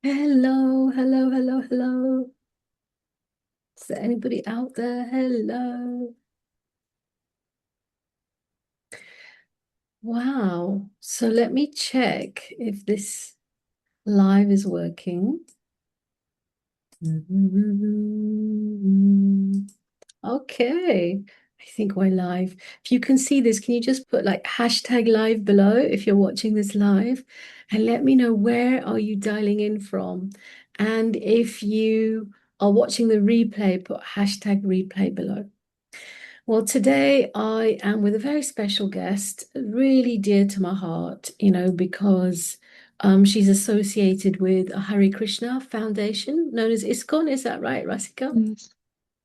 Hello, hello, hello, hello. Is there anybody out there? Hello. Wow. So let me check if this live is working. Okay. I think we're live. If you can see this, can you just put like hashtag live below if you're watching this live and let me know where are you dialing in from? And if you are watching the replay, put hashtag replay below. Well, today I am with a very special guest, really dear to my heart, because she's associated with a Hare Krishna foundation known as ISKCON. Is that right, Rasika? Yes.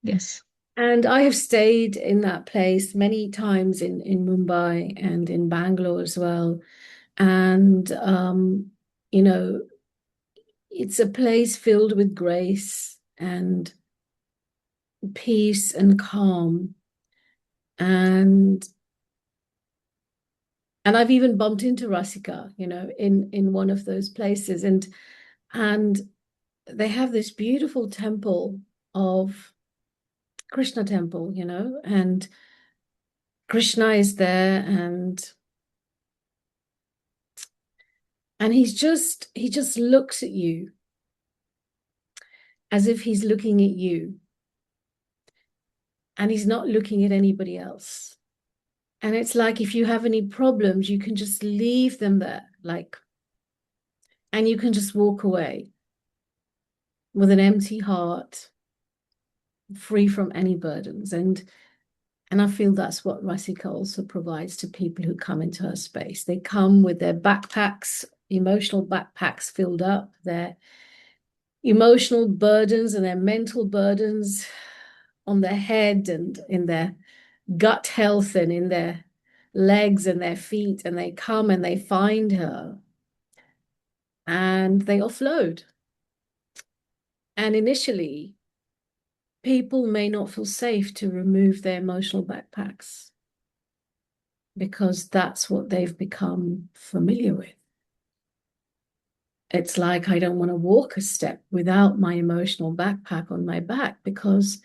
Yes. And I have stayed in that place many times in Mumbai and in Bangalore as well. And, you know, it's a place filled with grace and peace and calm. And And I've even bumped into Rasikaa, in one of those places. And they have this beautiful temple of Krishna temple, and Krishna is there and he just looks at you as if he's looking at you and he's not looking at anybody else. And it's like if you have any problems, you can just leave them there, and you can just walk away with an empty heart, free from any burdens. And I feel that's what Rasika also provides to people who come into her space. They come with their backpacks, emotional backpacks filled up, their emotional burdens and their mental burdens on their head and in their gut health and in their legs and their feet. And they come and they find her and they offload. And initially, people may not feel safe to remove their emotional backpacks because that's what they've become familiar with. It's like I don't want to walk a step without my emotional backpack on my back because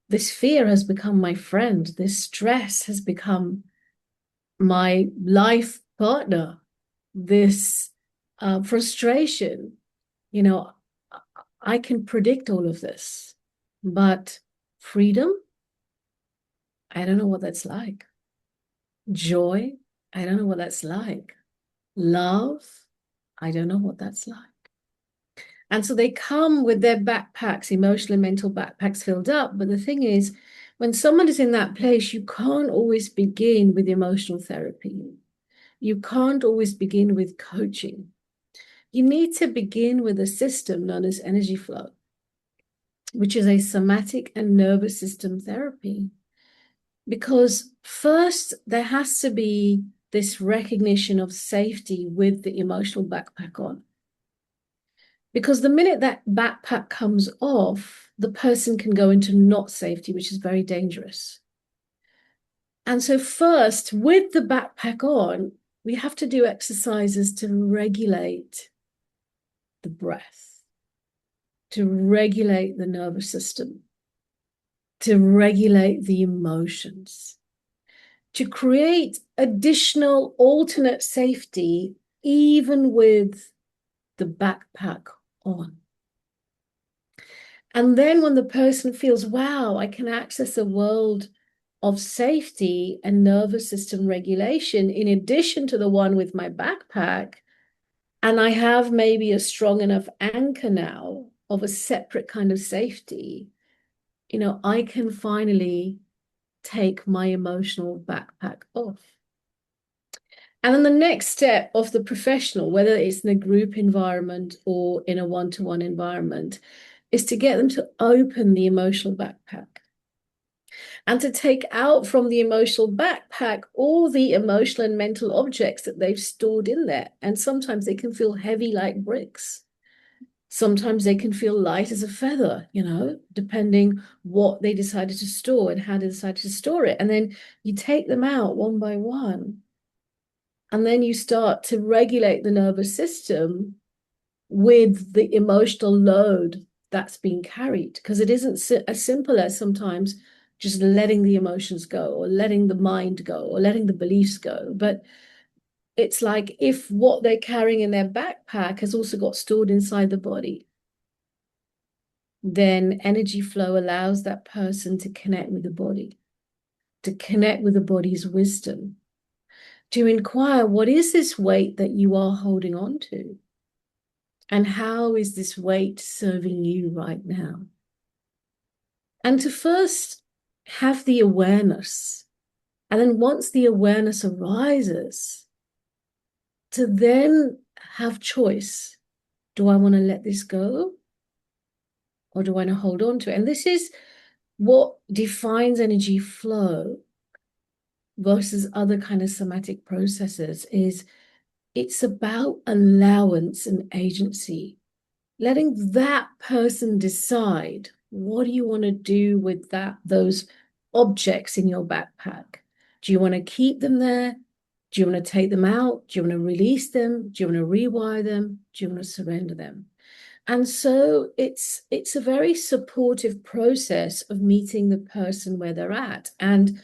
this fear has become my friend. This stress has become my life partner. This frustration, you know, I can predict all of this, but freedom, I don't know what that's like. Joy, I don't know what that's like. Love, I don't know what that's like. And so they come with their backpacks, emotional and mental backpacks filled up. But the thing is, when someone is in that place, you can't always begin with emotional therapy. You can't always begin with coaching. You need to begin with a system known as energy flow, which is a somatic and nervous system therapy. Because first, there has to be this recognition of safety with the emotional backpack on. Because the minute that backpack comes off, the person can go into not safety, which is very dangerous. And so, first, with the backpack on, we have to do exercises to regulate the breath, to regulate the nervous system, to regulate the emotions, to create additional alternate safety, even with the backpack on. And then when the person feels, wow, I can access a world of safety and nervous system regulation in addition to the one with my backpack, and I have maybe a strong enough anchor now of a separate kind of safety, I can finally take my emotional backpack off. And then the next step of the professional, whether it's in a group environment or in a one-to-one environment, is to get them to open the emotional backpack and to take out from the emotional backpack all the emotional and mental objects that they've stored in there. And sometimes they can feel heavy like bricks. Sometimes they can feel light as a feather, depending what they decided to store and how they decided to store it. And then you take them out one by one. And then you start to regulate the nervous system with the emotional load that's being carried. Because it isn't as simple as sometimes just letting the emotions go or letting the mind go or letting the beliefs go. But it's like if what they're carrying in their backpack has also got stored inside the body, then energy flow allows that person to connect with the body, to connect with the body's wisdom, to inquire, what is this weight that you are holding on to? And how is this weight serving you right now? And to first have the awareness. And then once the awareness arises, to then have choice. Do I want to let this go? Or do I want to hold on to it? And this is what defines energy flow versus other kind of somatic processes, is it's about allowance and agency. Letting that person decide, what do you want to do with those objects in your backpack? Do you want to keep them there? Do you want to take them out? Do you want to release them? Do you want to rewire them? Do you want to surrender them? And so it's a very supportive process of meeting the person where they're at. And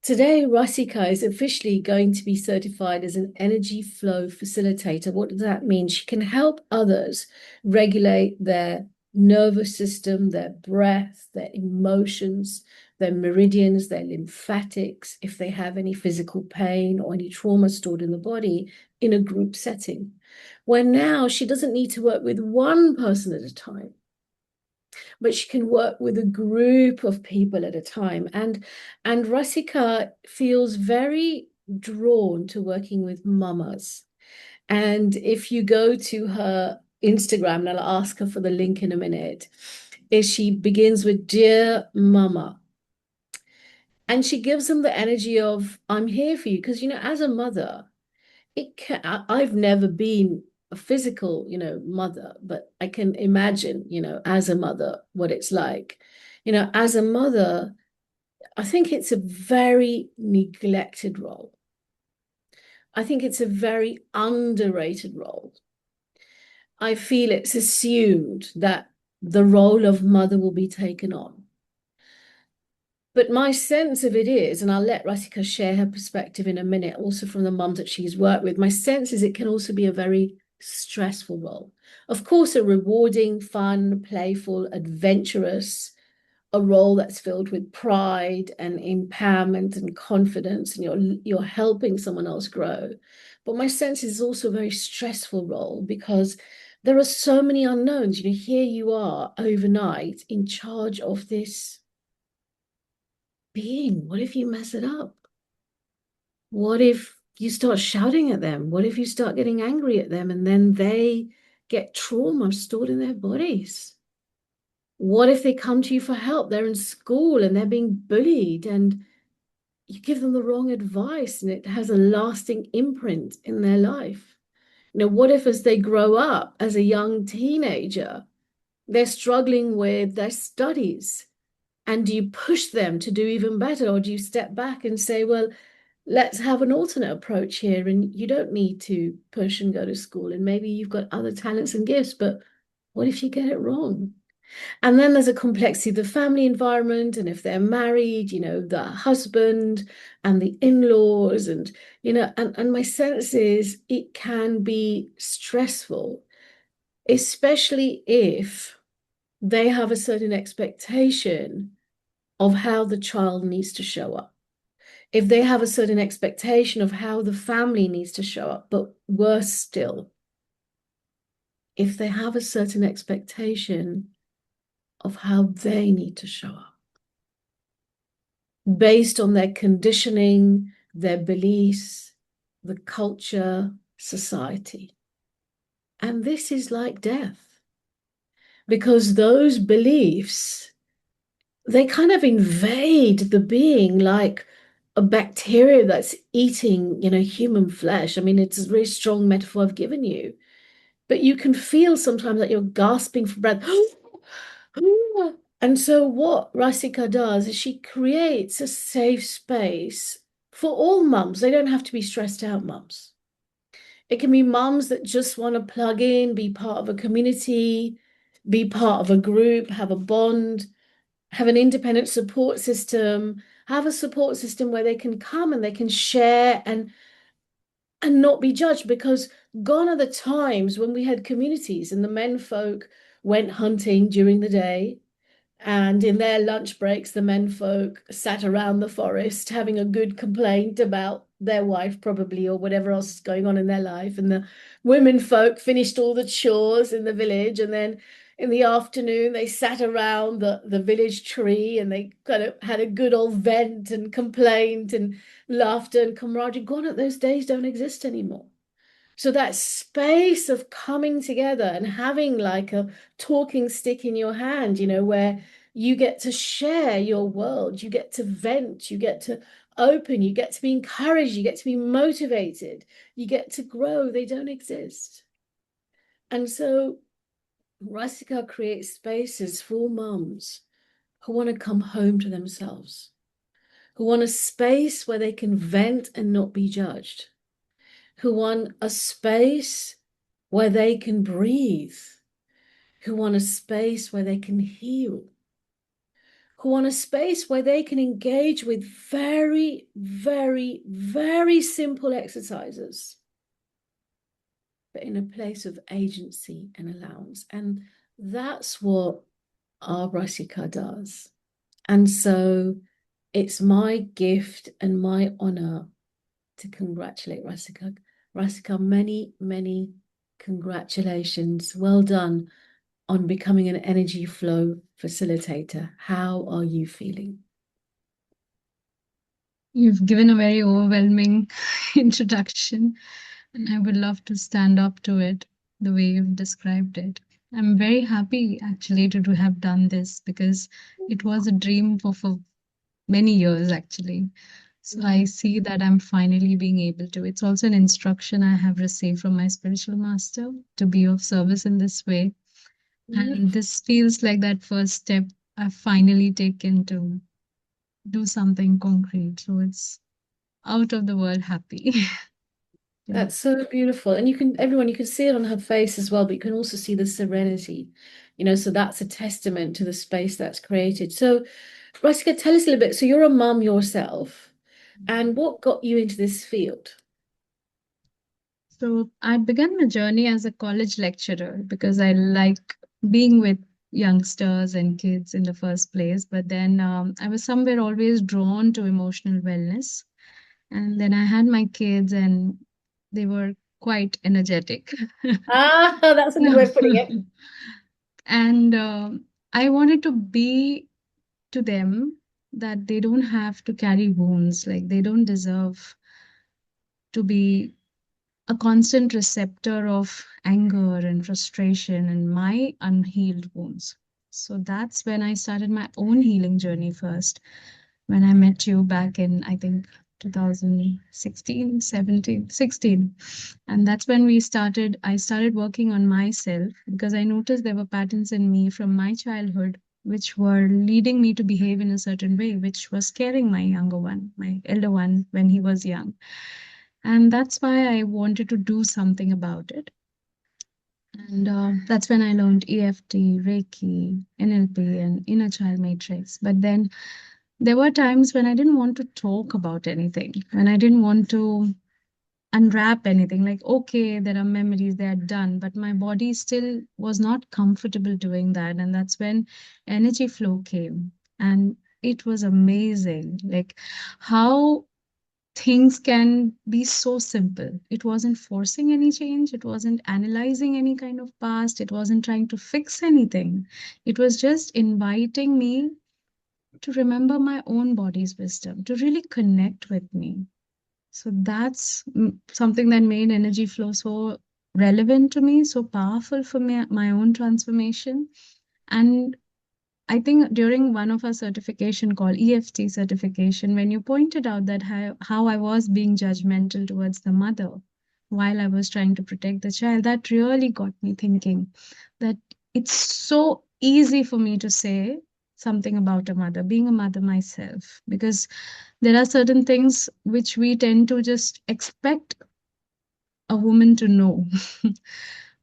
today, Rasikaa is officially going to be certified as an energy flow facilitator. What does that mean? She can help others regulate their nervous system, their breath, their emotions, their meridians, their lymphatics, if they have any physical pain or any trauma stored in the body in a group setting. Where now she doesn't need to work with one person at a time, but she can work with a group of people at a time. And Rasikaa feels very drawn to working with mamas. And if you go to her Instagram, and I'll ask her for the link in a minute, is she begins with "Dear Mama." And she gives them the energy of, I'm here for you. Because, as a mother, I've never been a physical, mother, but I can imagine, as a mother, what it's like. As a mother, I think it's a very neglected role. I think it's a very underrated role. I feel it's assumed that the role of mother will be taken on. But my sense of it is, and I'll let Rasikaa share her perspective in a minute, also from the mums that she's worked with, my sense is it can also be a very stressful role. Of course, a rewarding, fun, playful, adventurous, a role that's filled with pride and empowerment and confidence, and you're helping someone else grow. But my sense is also a very stressful role because there are so many unknowns. Here you are overnight in charge of this being. What if you mess it up? What if you start shouting at them? What if you start getting angry at them and then they get trauma stored in their bodies? What if they come to you for help? They're in school and they're being bullied and you give them the wrong advice and it has a lasting imprint in their life. What if as they grow up as a young teenager, they're struggling with their studies? And do you push them to do even better, or do you step back and say, well, let's have an alternate approach here, and you don't need to push and go to school, and maybe you've got other talents and gifts, but what if you get it wrong? And then there's a complexity of the family environment, and if they're married, the husband and the in-laws, and and my sense is it can be stressful, especially if they have a certain expectation of how the child needs to show up. If they have a certain expectation of how the family needs to show up, but worse still, if they have a certain expectation of how they need to show up based on their conditioning, their beliefs, the culture, society. And this is like death because those beliefs, they kind of invade the being like a bacteria that's eating, human flesh. I mean, it's a very strong metaphor I've given you, but you can feel sometimes that you're gasping for breath. And so what Rasikaa does is she creates a safe space for all mums. They don't have to be stressed out mums. It can be mums that just want to plug in, be part of a community, be part of a group, have a bond, have an independent support system, have a support system where they can come and they can share and not be judged, because gone are the times when we had communities and the men folk went hunting during the day, and in their lunch breaks, the men folk sat around the forest having a good complaint about their wife, probably, or whatever else is going on in their life. And the women folk finished all the chores in the village. And then in the afternoon, they sat around the village tree and they kind of had a good old vent and complaint and laughter and camaraderie. Gone at those days don't exist anymore. So that space of coming together and having like a talking stick in your hand, where you get to share your world, you get to vent, you get to open, you get to be encouraged, you get to be motivated, you get to grow, they don't exist. And so Rasikaa creates spaces for mums who want to come home to themselves, who want a space where they can vent and not be judged, who want a space where they can breathe, who want a space where they can heal, who want a space where they can engage with very, very, very simple exercises, but in a place of agency and allowance. And that's what our Rasikaa does. And so it's my gift and my honor to congratulate Rasikaa. Rasikaa, many, many congratulations. Well done on becoming an energy flow facilitator. How are you feeling? You've given a very overwhelming introduction, and I would love to stand up to it the way you've described it. I'm very happy actually to have done this because it was a dream for many years actually. So I see that I'm finally being able to. It's also an instruction I have received from my spiritual master to be of service in this way. And Beautiful. this feels like that first step I've finally taken to do something concrete. So it's out of the world happy. Yeah. That's so beautiful. And you can see it on her face as well, but you can also see the serenity, so that's a testament to the space that's created. So, Rasika, tell us a little bit. So you're a mum yourself, and what got you into this field? So I began my journey as a college lecturer because I like being with youngsters and kids in the first place. But then I was somewhere always drawn to emotional wellness. And then I had my kids, and they were quite energetic. Ah, that's a good way of putting it. And I wanted to be to them that they don't have to carry wounds, like they don't deserve to be a constant receptor of anger and frustration and my unhealed wounds. So that's when I started my own healing journey first. When I met you back in, I think, 2016, 17, 16. And that's when I started working on myself because I noticed there were patterns in me from my childhood which were leading me to behave in a certain way, which was scaring my younger one, my elder one, when he was young. And that's why I wanted to do something about it. And that's when I learned EFT, Reiki, NLP, and inner child matrix. But then there were times when I didn't want to talk about anything, when I didn't want to unwrap anything. Like, okay, there are memories, they are done, but my body still was not comfortable doing that. And that's when energy flow came. And it was amazing. Like, how things can be so simple. It wasn't forcing any change, it wasn't analyzing any kind of past, it wasn't trying to fix anything. It was just inviting me to remember my own body's wisdom, to really connect with me. So that's something that made energy flow so relevant to me, so powerful for me, my own transformation. And I think during one of our certification called EFT certification, when you pointed out that how I was being judgmental towards the mother while I was trying to protect the child, that really got me thinking that it's so easy for me to say something about a mother, being a mother myself, because there are certain things which we tend to just expect a woman to know.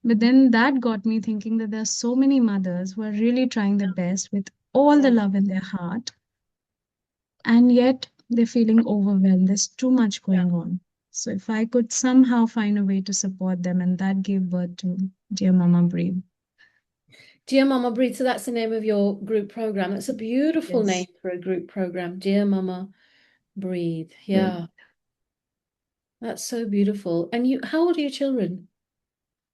But then that got me thinking that there are so many mothers who are really trying their best with all the Yeah. love in their heart, and yet they're feeling overwhelmed. There's too much Yeah. going on. So if I could somehow find a way to support them, and that gave birth to Dear Mama Breathe. Dear Mama Breathe. So that's the name of your group program. That's a beautiful name Yes. for a group program. Dear Mama Breathe. Breathe. Yeah, that's so beautiful. And you, how old are your children?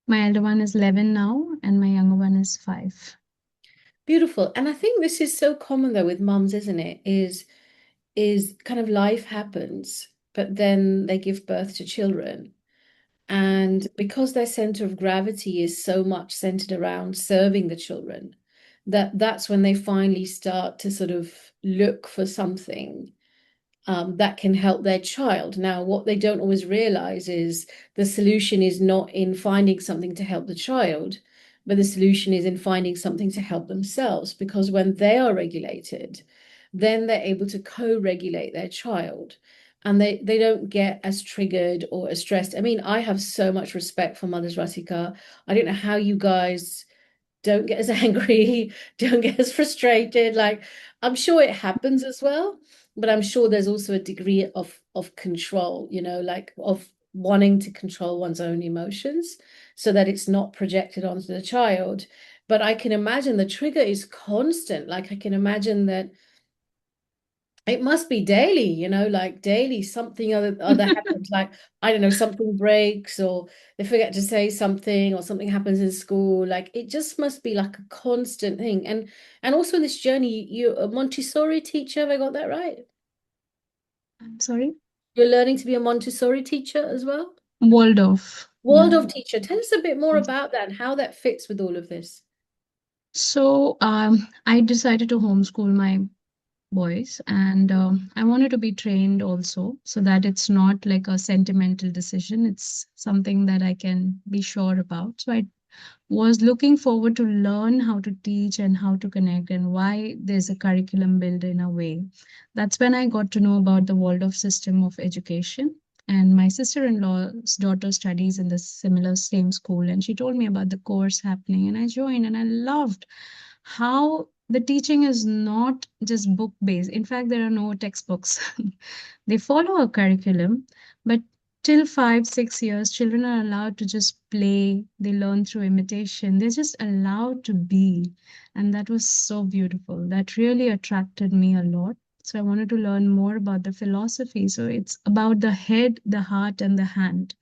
My elder one is 11 now, and my younger one is 5. Beautiful. And I think this is so common though with mums, isn't it? Is kind of life happens, but then they give birth to children. And because their center of gravity is so much centered around serving the children, that's when they finally start to sort of look for something that can help their child. Now, what they don't always realize is the solution is not in finding something to help the child, but the solution is in finding something to help themselves. Because when they are regulated, then they're able to co-regulate their child. And they don't get as triggered or as stressed. I mean, I have so much respect for mothers, Rasika. I don't know how you guys don't get as angry, don't get as frustrated. Like, I'm sure it happens as well, but I'm sure there's also a degree of control, like of wanting to control one's own emotions so that it's not projected onto the child. But I can imagine the trigger is constant. Like I can imagine that it must be daily, like daily something other happens. Like, I don't know, something breaks or they forget to say something or something happens in school. Like it just must be like a constant thing. And also this journey, you're a Montessori teacher, have I got that right? I'm sorry? You're learning to be a Montessori teacher as well? Waldorf. Yeah. Waldorf teacher. Tell us a bit more about that and how that fits with all of this. So I decided to homeschool my boys, and I wanted to be trained also so that it's not like a sentimental decision. It's something that I can be sure about. So I was looking forward to learn how to teach and how to connect and why there's a curriculum built in a way. That's when I got to know about the Waldorf system of education. And my sister-in-law's daughter studies in the similar same school, and she told me about the course happening, and I joined, and I loved how the teaching is not just book based. In fact, there are no textbooks. They follow a curriculum, but till 5, 6 years, children are allowed to just play. They learn through imitation. They're just allowed to be. And that was so beautiful. That really attracted me a lot. So I wanted to learn more about the philosophy. So it's about the head, the heart, and the hand.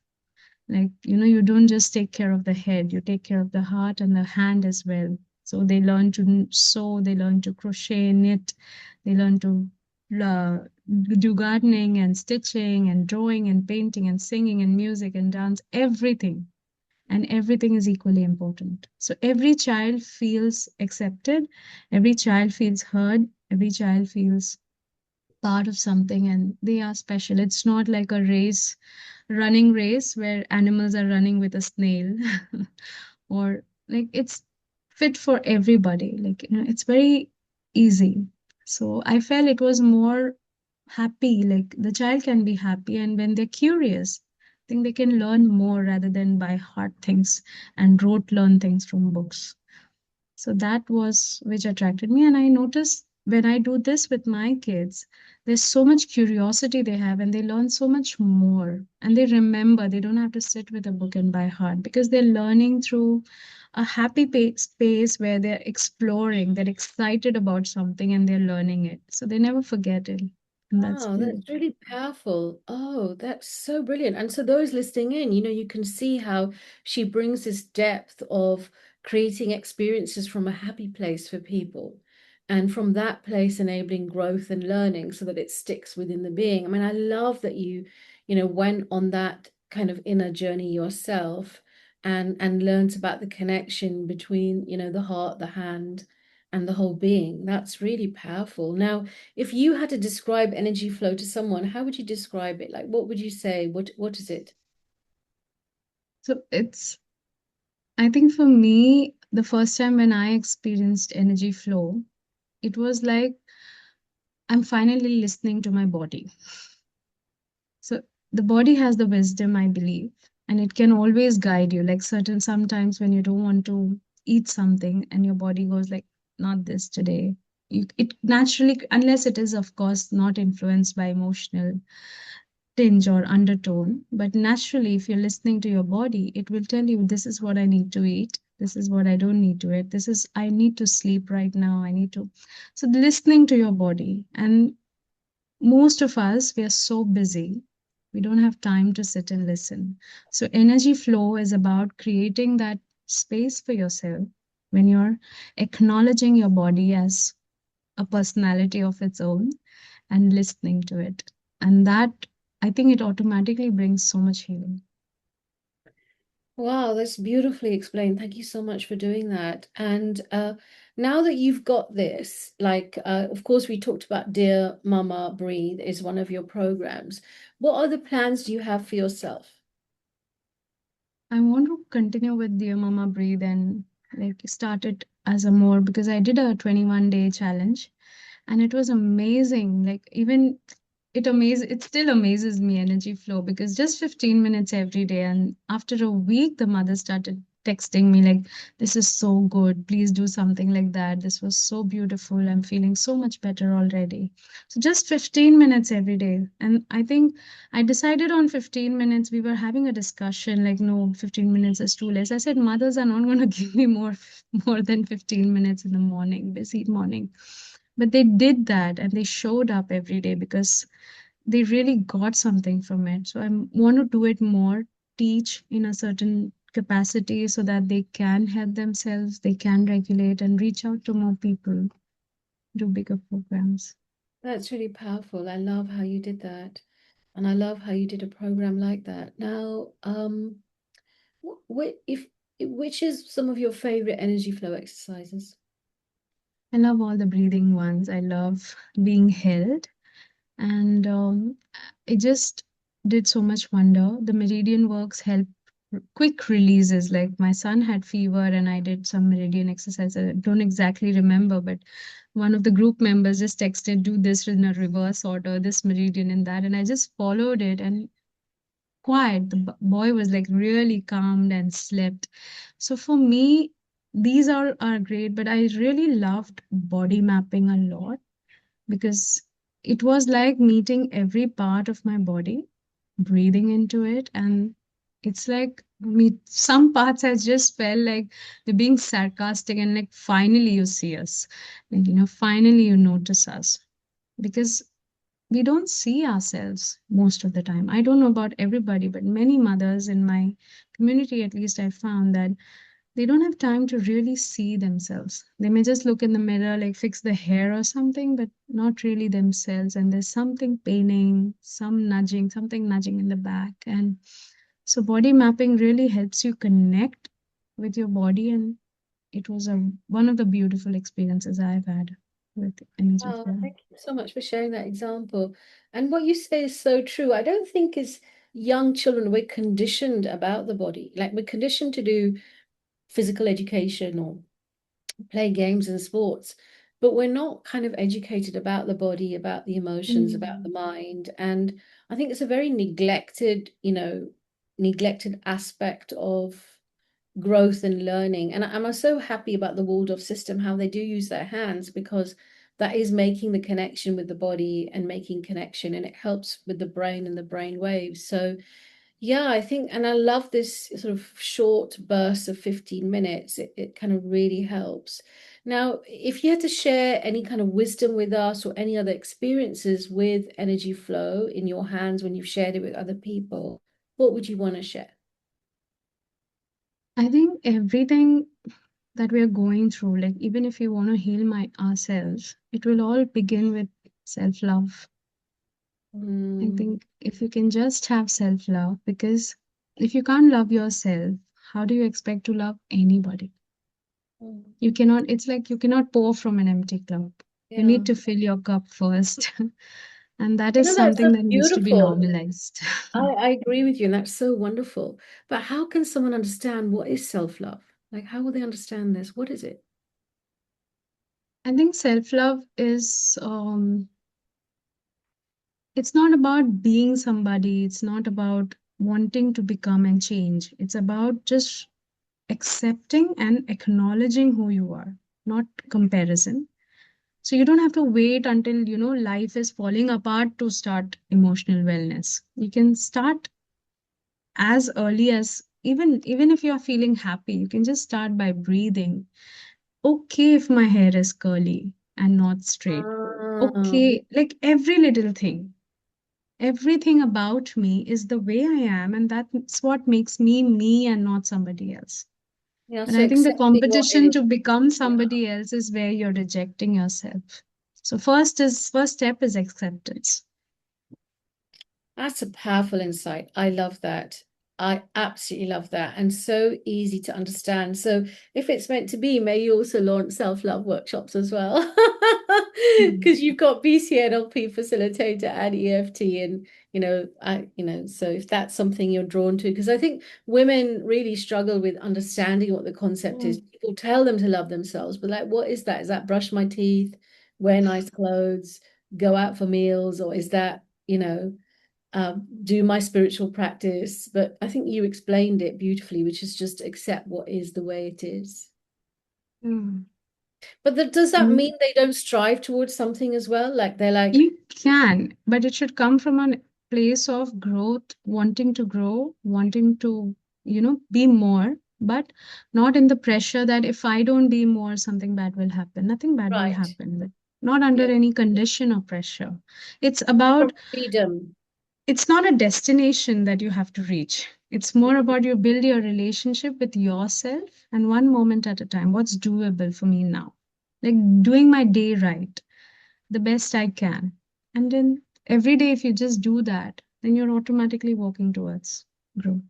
Like, you don't just take care of the head, you take care of the heart and the hand as well. So they learn to sew, they learn to crochet, knit, they learn to uh, do gardening and stitching and drawing and painting and singing and music and dance, everything. And everything is equally important. So every child feels accepted, every child feels heard, every child feels part of something, and they are special. It's not like a race, running race where animals are running with a snail, or like it's fit for everybody. Like, it's very easy. So I felt it was more happy, like the child can be happy, and when they're curious, I think they can learn more rather than by heart things and rote learn things from books. So that was which attracted me. And I noticed when I do this with my kids, there's so much curiosity they have, and they learn so much more. And they remember, they don't have to sit with a book and by heart because they're learning through a happy space where they're exploring, they're excited about something, and they're learning it. So they never forget it. And that's Wow, beautiful. that's really powerful. Oh, that's so brilliant. And so those listening in, you can see how she brings this depth of creating experiences from a happy place for people. And from that place, enabling growth and learning so that it sticks within the being. I mean, I love that you went on that kind of inner journey yourself and learned about the connection between, the heart, the hand, and the whole being. That's really powerful. Now, if you had to describe energy flow to someone, how would you describe it? Like, what would you say? What is it? So I think for me, the first time when I experienced energy flow, it was like I'm finally listening to my body. So the body has the wisdom, I believe. And it can always guide you. Like certain sometimes when you don't want to eat something and your body goes like, not this today. It naturally, unless it is of course not influenced by emotional tinge or undertone, but naturally, if you're listening to your body, it will tell you this is what I need to eat. This is what I don't need to eat. This is, I need to sleep right now. I need to. So, listening to your body. And most of us, we are so busy, we don't have time to sit and listen. So, energy flow is about creating that space for yourself when you're acknowledging your body as a personality of its own and listening to it. And that, I think it automatically brings so much healing. Wow, that's beautifully explained. Thank you so much for doing that. And now that you've got this, like, of course, we talked about Dear Mama Breathe is one of your programs. What other plans do you have for yourself? I want to continue with Dear Mama Breathe and like start it as a more because I did a 21-day challenge and it was amazing. Like even it still amazes me energy flow because just 15 minutes every day. And after a week, the mother started texting me like, this is so good. Please do something like that. This was so beautiful. I'm feeling so much better already. So just 15 minutes every day. And I think I decided on 15 minutes. We were having a discussion like, no, 15 minutes is too less. I said, mothers are not going to give me more than 15 minutes in the morning, busy morning. But they did that and they showed up every day because they really got something from it. So I want to do it more, teach in a certain capacity so that they can help themselves, they can regulate and reach out to more people, do bigger programs. That's really powerful. I love how you did that. And I love how you did a program like that. Now, if which is some of your favorite energy flow exercises? I love all the breathing ones. I love being held. And it just did so much wonder. The meridian works help quick releases. Like my son had fever, and I did some meridian exercise. I don't exactly remember, but one of the group members just texted, "Do this in a reverse order, this meridian and that," and I just followed it. And quiet, the boy was like really calmed and slept. So for me, these are great. But I really loved body mapping a lot because it was like meeting every part of my body, breathing into it. And it's like me, some parts I just felt like they're being sarcastic and like, finally you see us. Like, finally you notice us. Because we don't see ourselves most of the time. I don't know about everybody, but many mothers in my community, at least, I found that they don't have time to really see themselves. They may just look in the mirror, like fix the hair or something, but not really themselves. And there's something paining, something nudging in the back. And so body mapping really helps you connect with your body. And it was one of the beautiful experiences I've had with energy Oh, flow. thank you so much for sharing that example. And what you say is so true. I don't think as young children we're conditioned about the body. Like we're conditioned to do physical education or play games and sports, but we're not kind of educated about the body, about the emotions, about the Mm. mind. And I think it's a very neglected, neglected aspect of growth and learning. And I'm so happy about the Waldorf system, how they do use their hands, because that is making the connection with the body and making connection, and it helps with the brain and the brain waves. So yeah, I think, and I love this sort of short burst of 15 minutes. It kind of really helps. Now, if you had to share any kind of wisdom with us or any other experiences with energy flow in your hands when you've shared it with other people, what would you want to share? I think everything that we are going through, like even if you want to heal ourselves, it will all begin with self-love. I Mm, think if you can just have self-love, because if you can't love yourself, how do you expect to love anybody? mm. You cannot, it's like you cannot pour from an empty cup. You Yeah. need to fill your cup first. And that is That's so something that needs to be beautiful. normalized. I agree with you, and that's so wonderful. But how can someone understand what is self-love? Like, how will they understand this? What is it? I think self-love is it's not about being somebody. It's not about wanting to become and change. It's about just accepting and acknowledging who you are, not comparison. So you don't have to wait until, life is falling apart to start emotional wellness. You can start as early as, even if you're feeling happy, you can just start by breathing. Okay, if my hair is curly and not straight. Ah, Okay, like every little thing. Everything about me is the way I am, and that's what makes me me and not somebody else. yeah, And so I think the accepting what it competition is. to become Yeah. somebody else is where you're rejecting yourself. So first step is acceptance. That's a powerful insight. I love that. I absolutely love that. And so easy to understand. So if it's meant to be, may you also launch self-love workshops as well. Mm. Because you've got BCNLP facilitator and EFT and so if that's something you're drawn to, because I think women really struggle with understanding what the concept is. Mm. People tell them to love themselves, but like what is that? Is that brush my teeth, wear nice clothes, go out for meals, or is that, do my spiritual practice? But I think you explained it beautifully, which is just accept what is the way it is. Mm. But does that And mean they don't strive towards something as well? Like they're like, you can, but it should come from a place of growth, wanting to grow, wanting to, be more, but not in the pressure that if I don't be more, something bad will happen. Nothing bad will right, happen, but not under yeah, any condition or pressure. It's from about, freedom. it's not a destination that you have to reach. It's more about you build your relationship with yourself and one moment at a time. What's doable for me now? Like doing my day right the best I can. And then every day, if you just do that, then you're automatically walking towards growth.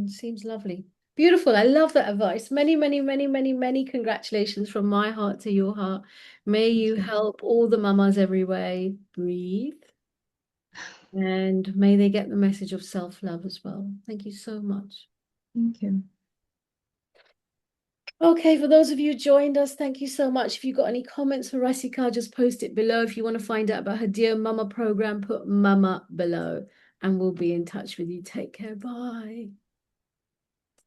Seems lovely. Beautiful. I love that advice. Many, many, many, many, many congratulations from my heart to your heart. May Thank you you. help all the mamas everywhere breathe, and may they get the message of self-love as well. Thank you so much. Thank you. Okay, for those of you who joined us, thank you so much. If you've got any comments for Rasikaa, just post it below. If you want to find out about her Dear Mama program, put Mama below and we'll be in touch with you. Take care. Bye.